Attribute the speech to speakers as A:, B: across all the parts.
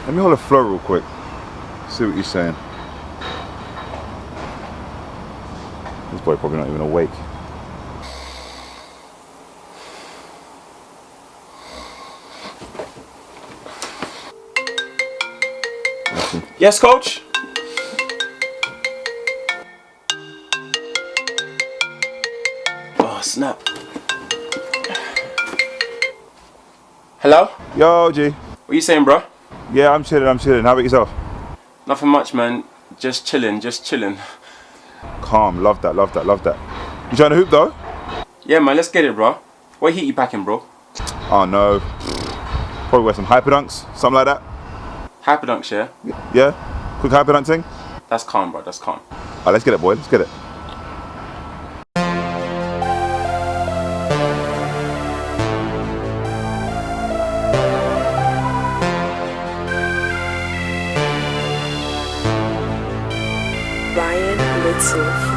A: Let me hold a flow real quick. See what you're saying. This boy probably not even awake.
B: Yes, coach? Oh, snap. Hello?
A: Yo, G.
B: What you saying, bro?
A: Yeah, I'm chilling. How about yourself?
B: Nothing much, man. Just chilling.
A: Calm. Love that. You trying to hoop, though?
B: Yeah, man, let's get it, bro. What heat you packing, bro?
A: Oh, no. Probably wear some hyperdunks, something like that.
B: Hyperdunks, yeah?
A: Yeah? Quick hyperdunk thing?
B: That's calm, bro. That's calm.
A: Alright, let's get it, boy. Let's get it.
C: MIDSOLE.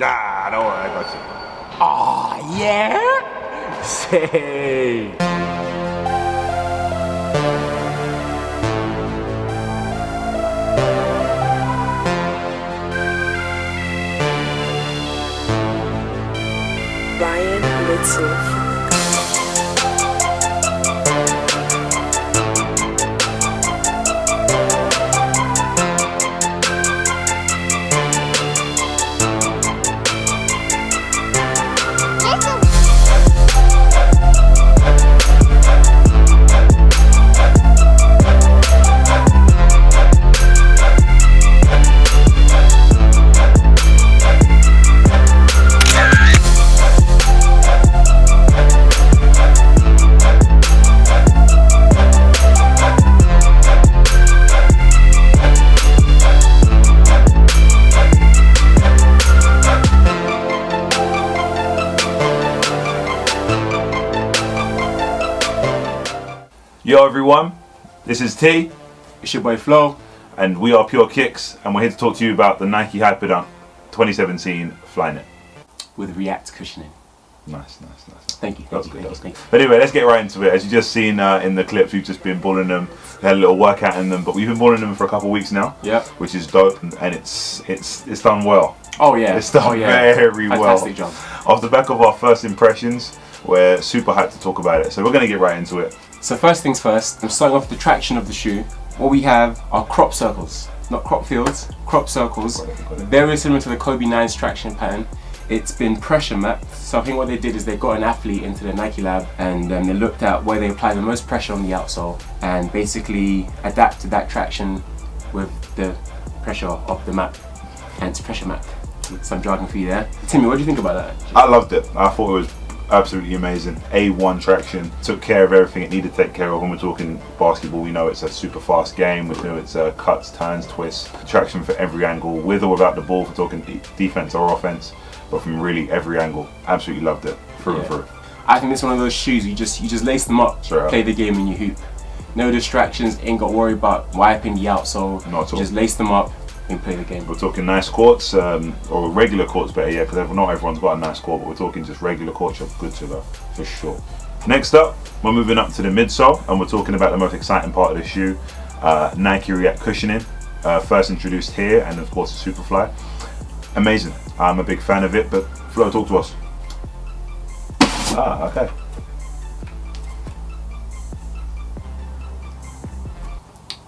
A: Ah, don't worry, I got you.
B: Oh, yeah? Say.
C: MIDSOLE.
A: Yo everyone, this is T,
B: It's your boy Flo.
A: and we are PureKicks, and we're here to talk to you about the NIKE HYPERDUNK 2017 Flyknit.
B: With React cushioning.
A: Nice.
B: Thank you.
A: That was good. But anyway, let's get right into it. As you just seen in the clips, we've just been balling them. We had a little workout in them, but we've been balling them for a couple of weeks now.
B: Yep.
A: Which is dope, and it's done well.
B: Oh yeah.
A: It's done very well.
B: Fantastic job.
A: Off the back of our first impressions, we're super hyped to talk about it. So we're gonna get right into it.
B: So first things first, I'm starting off with the traction of the shoe. What we have are crop circles, not crop fields, crop circles. Very similar to the Kobe 9's traction pattern. It's been pressure mapped. So I think what they did is they got an athlete into the Nike lab and they looked at where they apply the most pressure on the outsole and basically adapted that traction with the pressure of the map. And it's pressure mapped. Some jargon for you there. Timmy, what do you think about that?
A: I loved it. I thought it was absolutely amazing. A1 traction, took care of everything it needed to take care of. When we're talking basketball, we know it's a super fast game. We know it's cuts, turns, twists, traction for every angle, with or without the ball, for talking defense or offense, but from really every angle. Absolutely loved it, through and through.
B: I think it's one of those shoes you just lace them up, play the game and you hoop. No distractions, ain't got to worry about wiping the outsole.
A: Not at all.
B: Just lace them up and play the game.
A: We're talking nice courts, or regular courts better, yeah, because not everyone's got a nice court, but we're talking just regular courts, you're good to go, for sure. Next up, we're moving up to the midsole, and we're talking about the most exciting part of the shoe, Nike React cushioning, first introduced here, and of course the Superfly. Amazing, I'm a big fan of it, but Flo, talk to us. Ah, okay.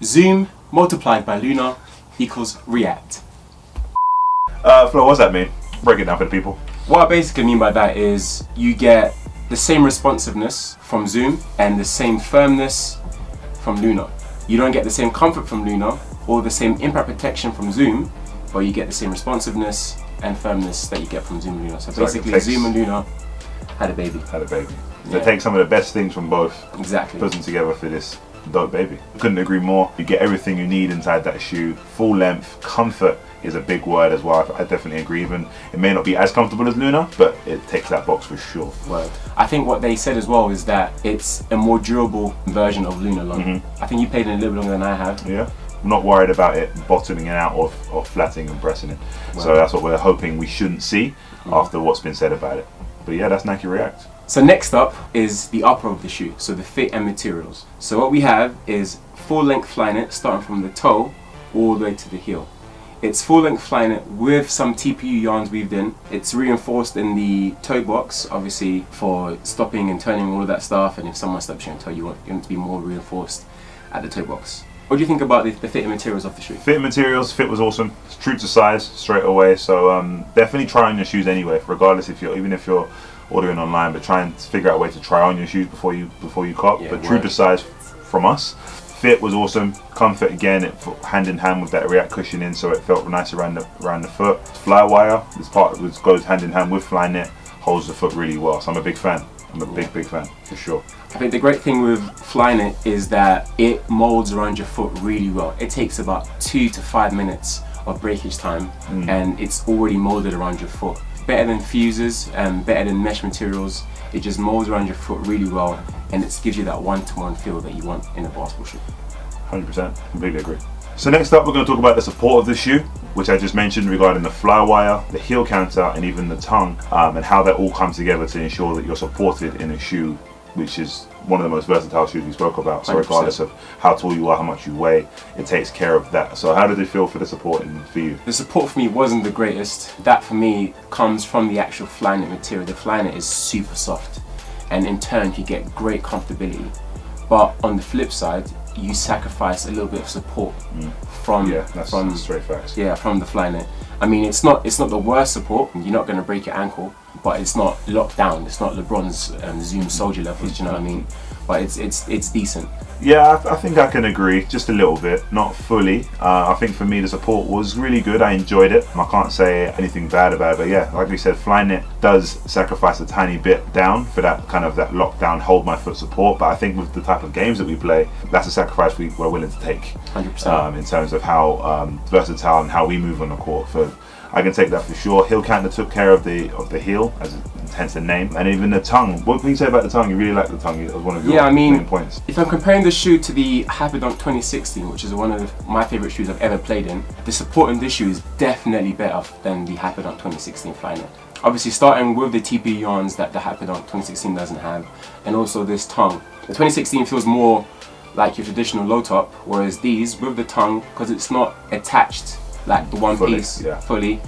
B: Zoom multiplied by lunar equals React.
A: Flo, what's that mean? Break it down for the people.
B: What I basically mean by that is you get the same responsiveness from Zoom and the same firmness from Lunar. You don't get the same comfort from Lunar or the same impact protection from Zoom, but you get the same responsiveness and firmness that you get from Zoom and Lunar. So basically, Zoom and Lunar had a baby.
A: They take some of the best things from both,
B: Exactly.
A: put them together for this dope baby. Couldn't agree more. You get everything you need inside that shoe. Full length, comfort is a big word as well. I definitely agree. Even it may not be as comfortable as Lunar, but it takes that box for sure.
B: Word. I think what they said as well is that it's a more durable version of Lunar Long. I think you played it a little bit longer than I have.
A: Yeah. I'm not worried about it bottoming out or flattening and pressing it. So that's what we're hoping we shouldn't see after what's been said about it. But yeah, that's Nike React.
B: So next up is the upper of the shoe, so the fit and materials. So what we have is full length Flyknit starting from the toe all the way to the heel. It's full length Flyknit with some TPU yarns weaved in. It's reinforced in the toe box, obviously for stopping and turning, all of that stuff, and if someone steps on your toe, you want it to be more reinforced at the toe box. What do you think about the fit and materials of the shoe?
A: Fit materials, fit was awesome. It's true to size straight away. So definitely try on your shoes anyway, regardless even if you're ordering online, but try and figure out a way to try on your shoes before you cop.
B: Yeah,
A: but true to size from us. Fit was awesome. Comfort again, it hand in hand with that React cushioning, so it felt nice around the foot. Flywire, this part goes hand in hand with Flyknit, holds the foot really well. So I'm a big fan. I'm a big fan for sure.
B: I think the great thing with Flyknit is that it molds around your foot really well. It takes about 2 to 5 minutes of breakage time, and it's already molded around your foot. Better than fuses and better than mesh materials. It just molds around your foot really well, and it gives you that one-to-one feel that you want in a basketball shoe.
A: 100%, completely agree. So next up, we're going to talk about the support of the shoe, which I just mentioned regarding the flywire, the heel counter, and even the tongue, and how that all comes together to ensure that you're supported in a shoe, which is one of the most versatile shoes we spoke about. So
B: 100%.
A: regardless of how tall you are, how much you weigh, it takes care of that. So how did it feel for the support for you?
B: The support for me wasn't the greatest. That for me comes from the actual Flyknit material. The Flyknit is super soft, and in turn you get great comfortability. But on the flip side, you sacrifice a little bit of support from
A: straight facts.
B: Yeah, from the Flyknit. I mean, it's not the worst support. You're not going to break your ankle, but it's not locked down. It's not LeBron's Zoom soldier levels. Do you know what I mean? But it's decent.
A: Yeah, I think I can agree, just a little bit, not fully. I think for me the support was really good. I enjoyed it. I can't say anything bad about it, but yeah, like we said, Flyknit does sacrifice a tiny bit down for that kind of that lockdown, hold my foot support. But I think with the type of games that we play, that's a sacrifice we're willing to take.
B: 100%.
A: In terms of how versatile and how we move on the court. So I can take that for sure. Heel counter took care of the heel, hence the name, and even the tongue. What can you say about the tongue? You really like the tongue. It was one of your main points.
B: If I'm comparing the shoe to the HyperDunk 2016, which is one of my favorite shoes I've ever played in, the support in this shoe is definitely better than the HyperDunk 2016 Flyknit. Obviously, starting with the TP yarns that the HyperDunk 2016 doesn't have, and also this tongue. The 2016 feels more like your traditional low top, whereas these with the tongue, because it's not attached like the one piece fully.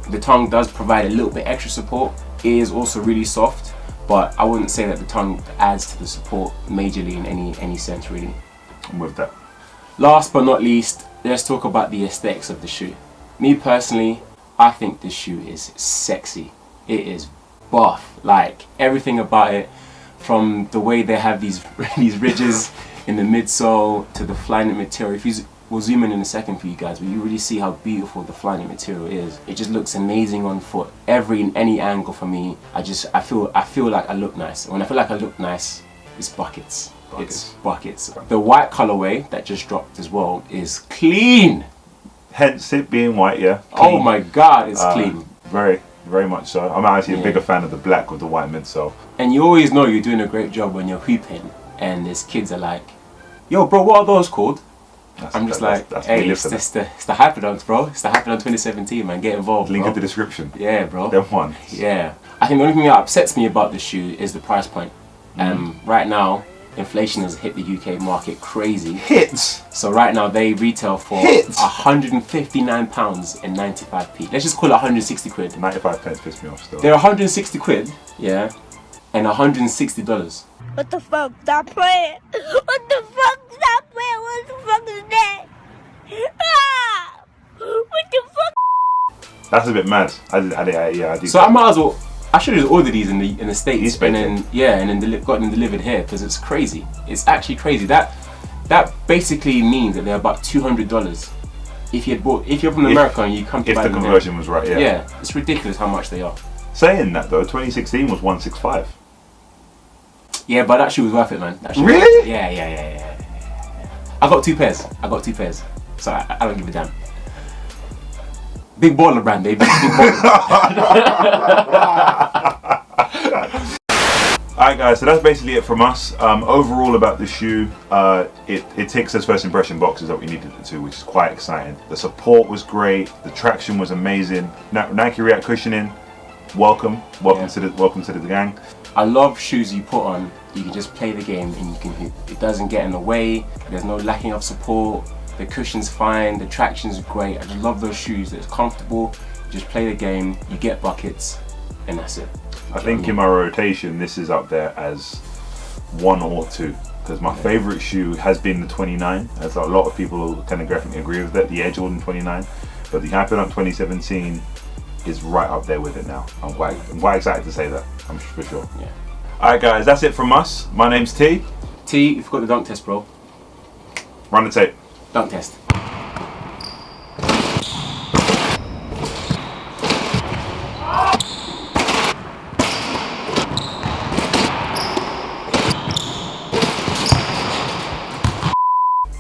B: The tongue does provide a little bit extra support. It is also really soft, but I wouldn't say that the tongue adds to the support majorly in any sense really.
A: I'm with that.
B: Last but not least, let's talk about the aesthetics of the shoe. Me personally, I think this shoe is sexy. It is buff, like everything about it, from the way they have these ridges in the midsole to the Flyknit material. We'll zoom in a second for you guys, but you really see how beautiful the Flyknit material is. It just looks amazing on foot. Any angle for me, I feel like I look nice. When I feel like I look nice, it's buckets. It's buckets. The white colorway that just dropped as well is clean.
A: Hence it being white, yeah.
B: Clean. Oh my god, it's clean.
A: Very, very much so. I'm actually a bigger fan of the black with the white midsole.
B: And you always know you're doing a great job when you're hooping, and these kids are like, "Yo, bro, what are those called?" I'm just like, hey, it's the HyperDunks, bro. It's the HyperDunk 2017, man. Get involved,
A: Link
B: bro.
A: in the description.
B: Yeah, bro.
A: Them ones.
B: Yeah. I think the only thing that upsets me about this shoe is the price point. Right now, inflation has hit the UK market crazy.
A: Hits!
B: So right now, they retail for £159 and 95p. Let's just call it 160 quid.
A: 95 pence pissed me off still.
B: They're 160 quid, yeah, and $160.
D: What the fuck? Stop playing. What the fuck? Stop playing. What the fuck is that? Ah! What the fuck?
A: That's a bit mad. I did.
B: So I might as well I should have ordered these in the States,
A: East
B: and
A: Bay,
B: then got them delivered here because it's crazy. It's actually crazy. That basically means that they're about $200. If you're from America and you come to
A: If
B: buy
A: the
B: them
A: conversion was right, yeah.
B: yeah, it's ridiculous how much they are.
A: Saying that though, 2016 was 165.
B: Yeah, but that shoe was worth it, man. That shoe was
A: Really?
B: worth it. Yeah. I got two pairs. So I don't give a damn. Big baller brand, baby. Big baller.
A: Alright guys, so that's basically it from us. Overall about the shoe, it ticks those first impression boxes that we needed it to, which is quite exciting. The support was great, the traction was amazing. Nike React cushioning, welcome to the gang.
B: I love shoes you put on, you can just play the game and you can hoop. It doesn't get in the way, there's no lacking of support, the cushion's fine, the traction's great. I just love those shoes, it's comfortable, you just play the game, you get buckets, and that's it.
A: I think in my rotation, this is up there as 1 or 2. Because my favourite shoe has been the 29, as a lot of people kind of graphically agree with that, the Air Jordan 29. But the Hyperdunk 2017 is right up there with it now. I'm quite excited to say that, I'm for sure.
B: Yeah.
A: Alright guys, that's it from us. My name's T.
B: T, you've got the dunk test, bro.
A: Run the tape.
B: Dunk test.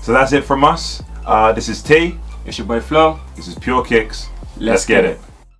A: So that's it from us. This is T.
B: It's your boy Flo.
A: This is PureKicks.
B: Let's get it.